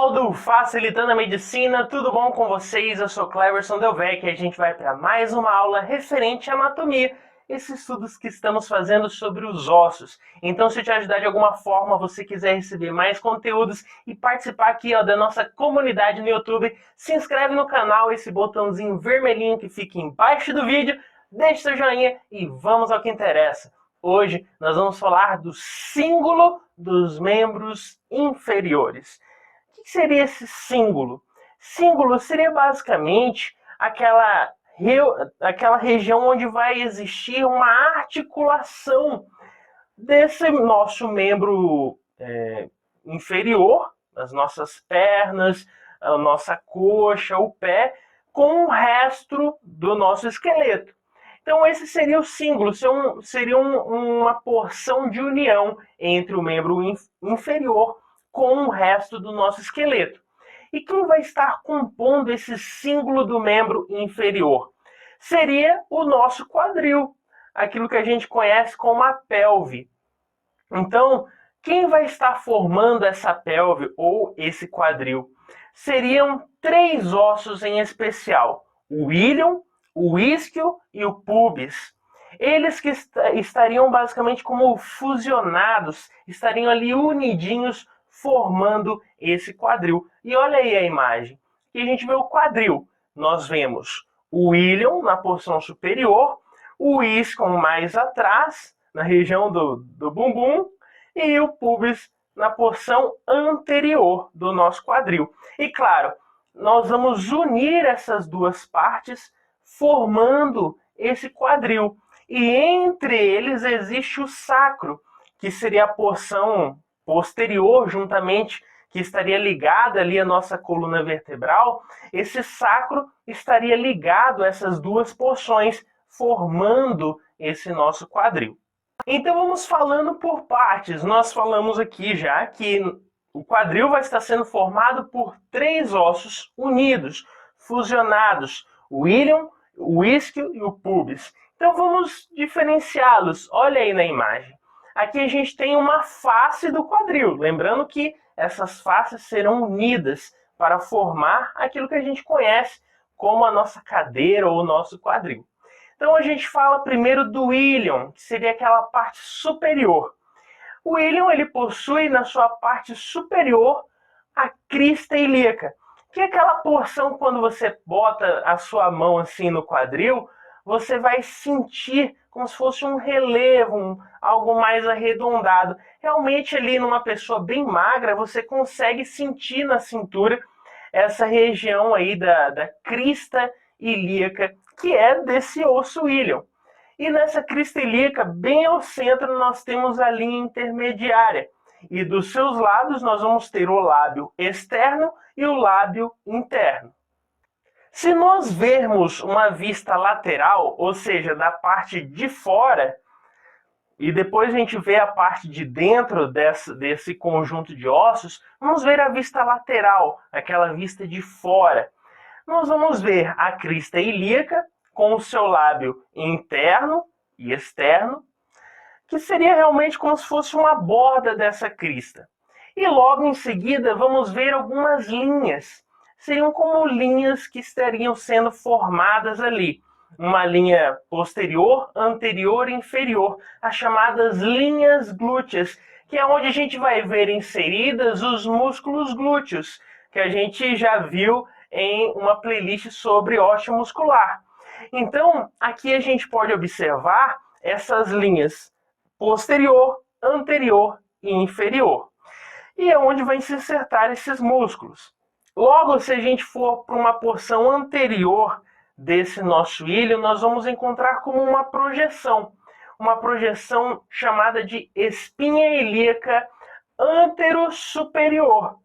Pessoal do Facilitando a Medicina, tudo bom com vocês? Eu sou Cleverson Delvecchi e a gente vai para mais uma aula referente à anatomia, esses estudos que estamos fazendo sobre os ossos. Então, se te ajudar de alguma forma, você quiser receber mais conteúdos e participar aqui da nossa comunidade no YouTube, se inscreve no canal, esse botãozinho vermelhinho que fica embaixo do vídeo, deixa seu joinha e vamos ao que interessa. Hoje nós vamos falar do símbolo dos membros inferiores. O que seria esse símbolo? Símbolo seria basicamente aquela região onde vai existir uma articulação desse nosso membro inferior, as nossas pernas, a nossa coxa, o pé, com o resto do nosso esqueleto. Então esse seria o símbolo, seria uma porção de união entre o membro inferior com o resto do nosso esqueleto. E quem vai estar compondo esse símbolo do membro inferior? Seria o nosso quadril, aquilo que a gente conhece como a pelve. Então, quem vai estar formando essa pelve ou esse quadril? Seriam três ossos em especial: o íleon, o isquio e o pubis. Eles que estariam basicamente como fusionados, estariam ali unidinhos, formando esse quadril. E olha aí a imagem. Aqui a gente vê o quadril. Nós vemos o íleon na porção superior, o isquion mais atrás, na região do bumbum, e o pubis na porção anterior do nosso quadril. E claro, nós vamos unir essas duas partes, formando esse quadril. E entre eles existe o sacro, que seria a porção posterior, juntamente, que estaria ligada ali à nossa coluna vertebral. Esse sacro estaria ligado a essas duas porções, formando esse nosso quadril. Então vamos falando por partes. Nós falamos aqui já que o quadril vai estar sendo formado por três ossos unidos, fusionados: o íleon, o isquio e o pubis. Então vamos diferenciá-los. Olha aí na imagem. Aqui a gente tem uma face do quadril. Lembrando que essas faces serão unidas para formar aquilo que a gente conhece como a nossa cadeira ou o nosso quadril. Então a gente fala primeiro do íleon, que seria aquela parte superior. O íleon ele possui na sua parte superior a crista ilíaca, que é aquela porção quando você bota a sua mão assim no quadril, você vai sentir como se fosse um relevo, algo mais arredondado. Realmente ali numa pessoa bem magra, você consegue sentir na cintura essa região aí da crista ilíaca, que é desse osso íleon. E nessa crista ilíaca, bem ao centro, nós temos a linha intermediária. E dos seus lados nós vamos ter o lábio externo e o lábio interno. Se nós vermos uma vista lateral, ou seja, da parte de fora, e depois a gente vê a parte de dentro desse conjunto de ossos, vamos ver a vista lateral, aquela vista de fora. Nós vamos ver a crista ilíaca com o seu lábio interno e externo, que seria realmente como se fosse uma borda dessa crista. E logo em seguida vamos ver algumas linhas. Seriam como linhas que estariam sendo formadas ali. Uma linha posterior, anterior e inferior, as chamadas linhas glúteas, que é onde a gente vai ver inseridas os músculos glúteos, que a gente já viu em uma playlist sobre ósseo muscular. Então, aqui a gente pode observar essas linhas posterior, anterior e inferior. E é onde vai se insertar esses músculos. Logo, se a gente for para uma porção anterior desse nosso íleon, nós vamos encontrar como uma projeção chamada de espinha ilíaca antero-superior.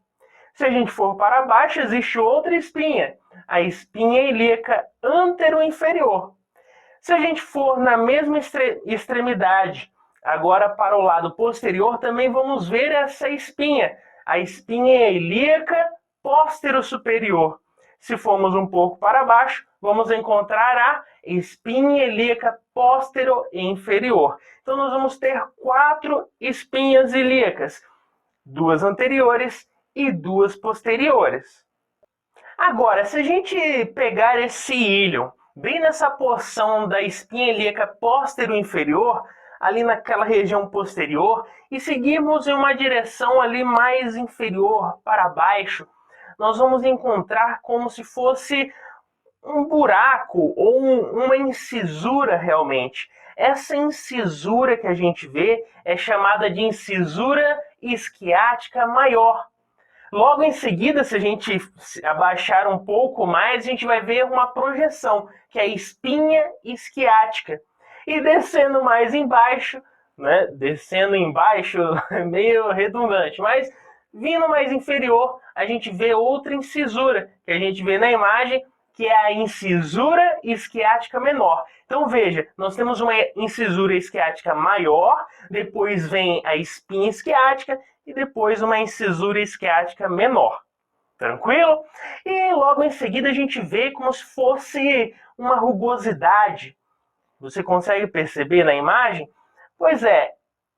Se a gente for para baixo, existe outra espinha, a espinha ilíaca antero-inferior. Se a gente for na mesma extremidade, agora para o lado posterior, também vamos ver essa espinha, a espinha ilíaca póstero-superior. Se formos um pouco para baixo, vamos encontrar a espinha ilíaca póstero-inferior. Então nós vamos ter 4 espinhas ilíacas, 2 anteriores e 2 posteriores. Agora, se a gente pegar esse íleon bem nessa porção da espinha ilíaca póstero-inferior, ali naquela região posterior, e seguirmos em uma direção ali mais inferior para baixo, nós vamos encontrar como se fosse um buraco ou uma incisura realmente. Essa incisura que a gente vê é chamada de incisura isquiática maior. Logo em seguida, se a gente abaixar um pouco mais, a gente vai ver uma projeção, que é a espinha isquiática. E descendo mais embaixo, né? Descendo embaixo é meio redundante, mas vindo mais inferior, a gente vê outra incisura, que a gente vê na imagem, que é a incisura isquiática menor. Então veja, nós temos uma incisura isquiática maior, depois vem a espinha isquiática e depois uma incisura isquiática menor. Tranquilo? E logo em seguida a gente vê como se fosse uma rugosidade. Você consegue perceber na imagem? Pois é,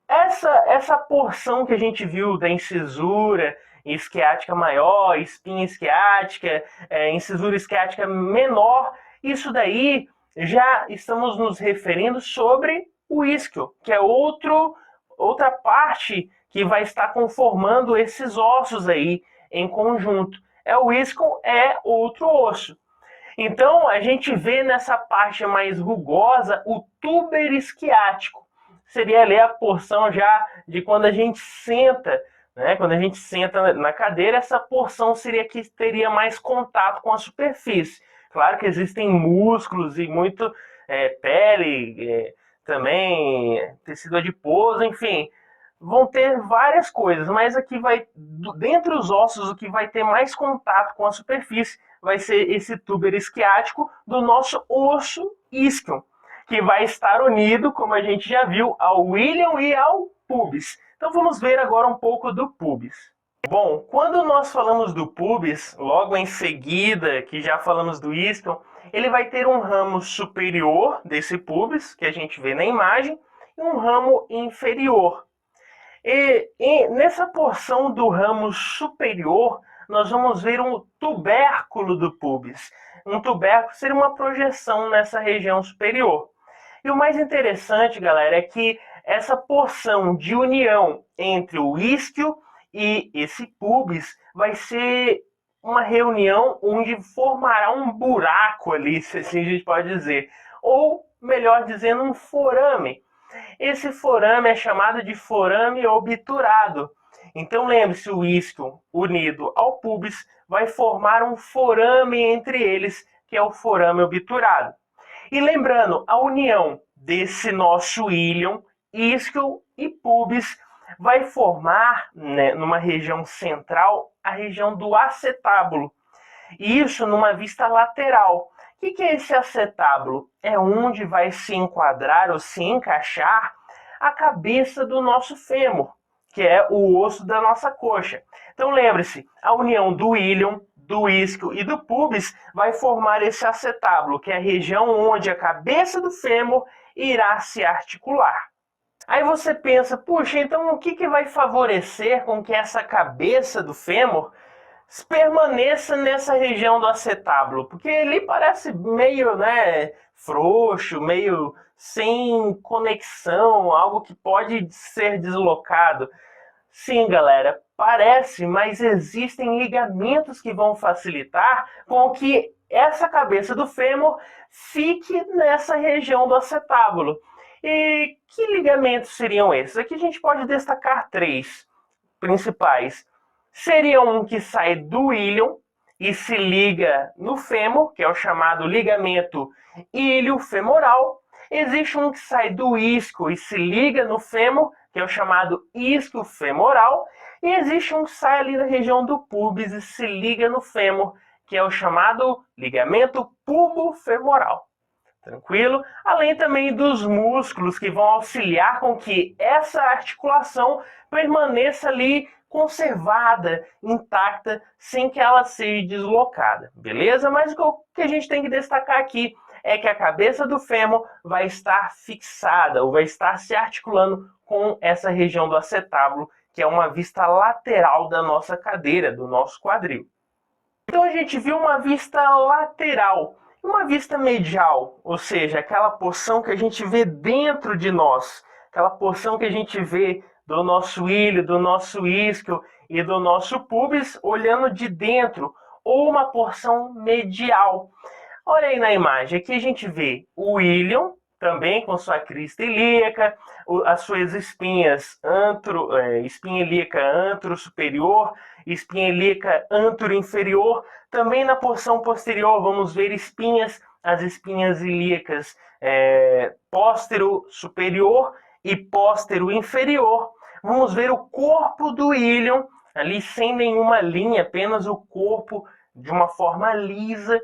essa porção que a gente viu da incisura isquiática maior, espinha isquiática, incisura isquiática menor, isso daí já estamos nos referindo sobre o isquio, que é outra parte que vai estar conformando esses ossos aí em conjunto. O isquio é outro osso. Então a gente vê nessa parte mais rugosa o túber isquiático. Seria ali a porção já de quando a gente senta, né? Quando a gente senta na cadeira, essa porção seria que teria mais contato com a superfície. Claro que existem músculos e muito pele, também tecido adiposo, enfim, vão ter várias coisas, mas aqui dentre os ossos, o que vai ter mais contato com a superfície vai ser esse túber isquiático do nosso osso isquion, que vai estar unido, como a gente já viu, ao íleon e ao pubis. Então vamos ver agora um pouco do pubis. Bom, quando nós falamos do pubis, logo em seguida que já falamos do isquion, ele vai ter um ramo superior desse pubis, que a gente vê na imagem, e um ramo inferior. E nessa porção do ramo superior, nós vamos ver um tubérculo do pubis. Um tubérculo seria uma projeção nessa região superior. E o mais interessante, galera, é que essa porção de união entre o isquio e esse pubis vai ser uma reunião onde formará um buraco ali, se assim a gente pode dizer. Ou, melhor dizendo, um forame. Esse forame é chamado de forame obturado. Então lembre-se, o isquio unido ao pubis vai formar um forame entre eles, que é o forame obturado. E lembrando, a união desse nosso íleon, isquio e pubis vai formar, né, numa região central, a região do acetábulo. E isso numa vista lateral. O que é esse acetábulo? É onde vai se enquadrar ou se encaixar a cabeça do nosso fêmur, que é o osso da nossa coxa. Então lembre-se, a união do íleon, do isquio e do pubis vai formar esse acetábulo, que é a região onde a cabeça do fêmur irá se articular. Aí você pensa, puxa, então o que vai favorecer com que essa cabeça do fêmur permaneça nessa região do acetábulo? Porque ele parece meio, né, frouxo, meio sem conexão, algo que pode ser deslocado. Sim, galera, parece, mas existem ligamentos que vão facilitar com que essa cabeça do fêmur fique nessa região do acetábulo. E que ligamentos seriam esses? Aqui a gente pode destacar 3 principais. Seria um que sai do íleon e se liga no fêmur, que é o chamado ligamento ilio-femoral. Existe um que sai do isquio e se liga no fêmur, que é o chamado isquio-femoral. E existe um que sai ali da região do pubis e se liga no fêmur, que é o chamado ligamento pubo-femoral. Tranquilo? Além também dos músculos que vão auxiliar com que essa articulação permaneça ali conservada, intacta, sem que ela seja deslocada, beleza? Mas o que a gente tem que destacar aqui é que a cabeça do fêmur vai estar fixada, ou vai estar se articulando com essa região do acetábulo, que é uma vista lateral da nossa cadeira, do nosso quadril. Então a gente viu uma vista lateral, uma vista medial, ou seja, aquela porção que a gente vê dentro de nós, aquela porção que a gente vê do nosso ilho, do nosso isquio e do nosso pubis, olhando de dentro, ou uma porção medial. Olha aí na imagem, aqui a gente vê o íleon, também com sua crista ilíaca, as suas espinhas, espinha ilíaca antero-superior, espinha ilíaca antero-inferior. Também na porção posterior vamos ver as espinhas ilíacas póstero-superior e póstero-inferior. Vamos ver o corpo do íleon, ali sem nenhuma linha, apenas o corpo de uma forma lisa.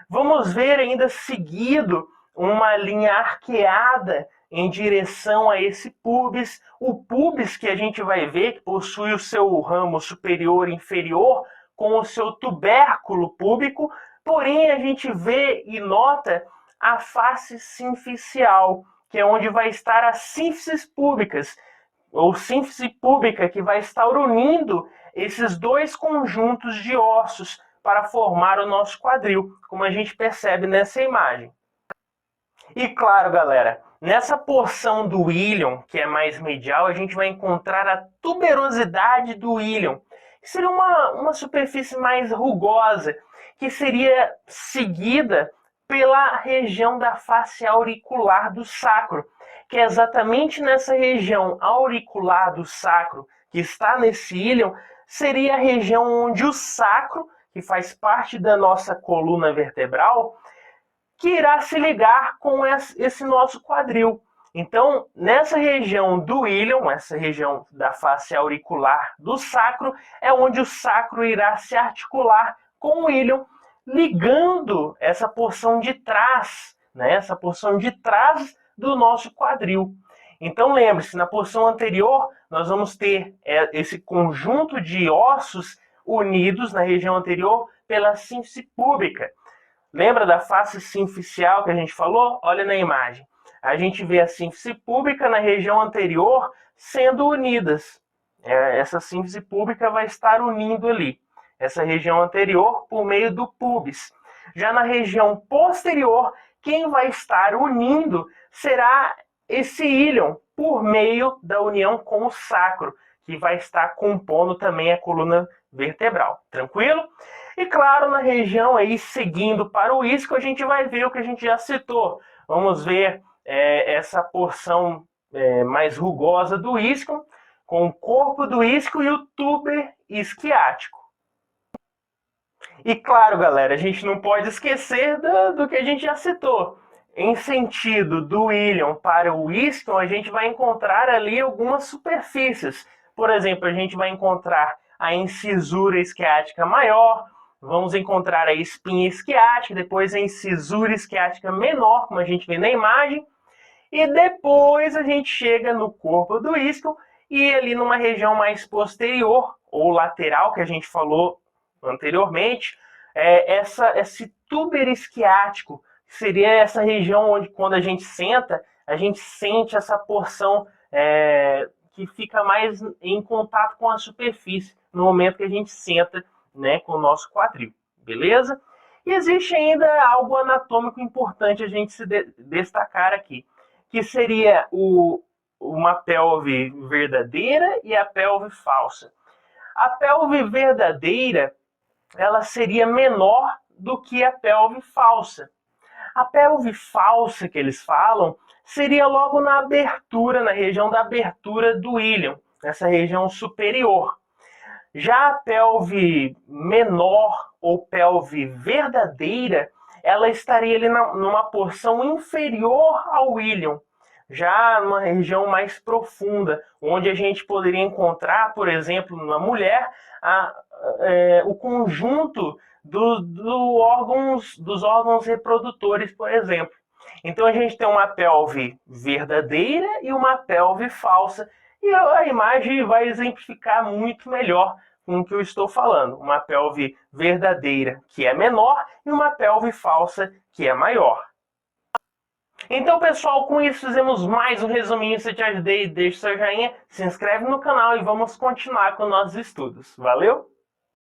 Vamos ver ainda seguido uma linha arqueada em direção a esse pubis. O pubis que a gente vai ver, que possui o seu ramo superior e inferior, com o seu tubérculo púbico, porém a gente vê e nota a face sinficial, que é onde vai estar as sínfises púbicas, ou sínfise púbica, que vai estar unindo esses dois conjuntos de ossos para formar o nosso quadril, como a gente percebe nessa imagem. E claro, galera, nessa porção do íleon, que é mais medial, a gente vai encontrar a tuberosidade do íleon, que seria uma superfície mais rugosa, que seria seguida pela região da face auricular do sacro, que é exatamente nessa região auricular do sacro, que está nesse íleon, seria a região onde o sacro, que faz parte da nossa coluna vertebral, que irá se ligar com esse nosso quadril. Então, nessa região do íleon, essa região da face auricular do sacro, é onde o sacro irá se articular com o íleon, ligando essa porção de trás, né? Essa porção de trás do nosso quadril. Então, lembre-se, na porção anterior, nós vamos ter esse conjunto de ossos unidos na região anterior pela sínfise púbica. Lembra da face sinficial que a gente falou? Olha na imagem. A gente vê a sínfise púbica na região anterior sendo unidas. Essa sínfise púbica vai estar unindo ali essa região anterior por meio do pubis. Já na região posterior, quem vai estar unindo será esse íleon por meio da união com o sacro, que vai estar compondo também a coluna vertebral. Tranquilo? E claro, na região aí, seguindo para o isquio, a gente vai ver o que a gente já citou. Vamos ver essa porção mais rugosa do isquio, com o corpo do isquio e o tuber isquiático. E claro, galera, a gente não pode esquecer do que a gente já citou. Em sentido do íleon para o isquion, a gente vai encontrar ali algumas superfícies. Por exemplo, a gente vai encontrar a incisura isquiática maior, vamos encontrar a espinha isquiática, depois a incisura isquiática menor, como a gente vê na imagem, e depois a gente chega no corpo do isquion e ali numa região mais posterior, ou lateral, que a gente falou anteriormente, esse túber isquiático, seria essa região onde, quando a gente senta, a gente sente essa porção que fica mais em contato com a superfície no momento que a gente senta, né, com o nosso quadril, beleza? E existe ainda algo anatômico importante a gente se destacar aqui, que seria uma pelve verdadeira e a pelve falsa. A pelve verdadeira, ela seria menor do que a pelve falsa. A pelve falsa que eles falam seria logo na abertura, na região da abertura do íleon, nessa região superior. Já a pelve menor ou pelve verdadeira, ela estaria ali numa porção inferior ao íleon, já numa região mais profunda, onde a gente poderia encontrar, por exemplo, na mulher, o conjunto dos órgãos reprodutores, por exemplo. Então a gente tem uma pelve verdadeira e uma pelve falsa, e a imagem vai exemplificar muito melhor com o que eu estou falando. Uma pelve verdadeira que é menor e uma pelve falsa que é maior. Então, pessoal, com isso fizemos mais um resuminho. Se eu te ajudei, deixa seu joinha, se inscreve no canal e vamos continuar com nossos estudos. Valeu?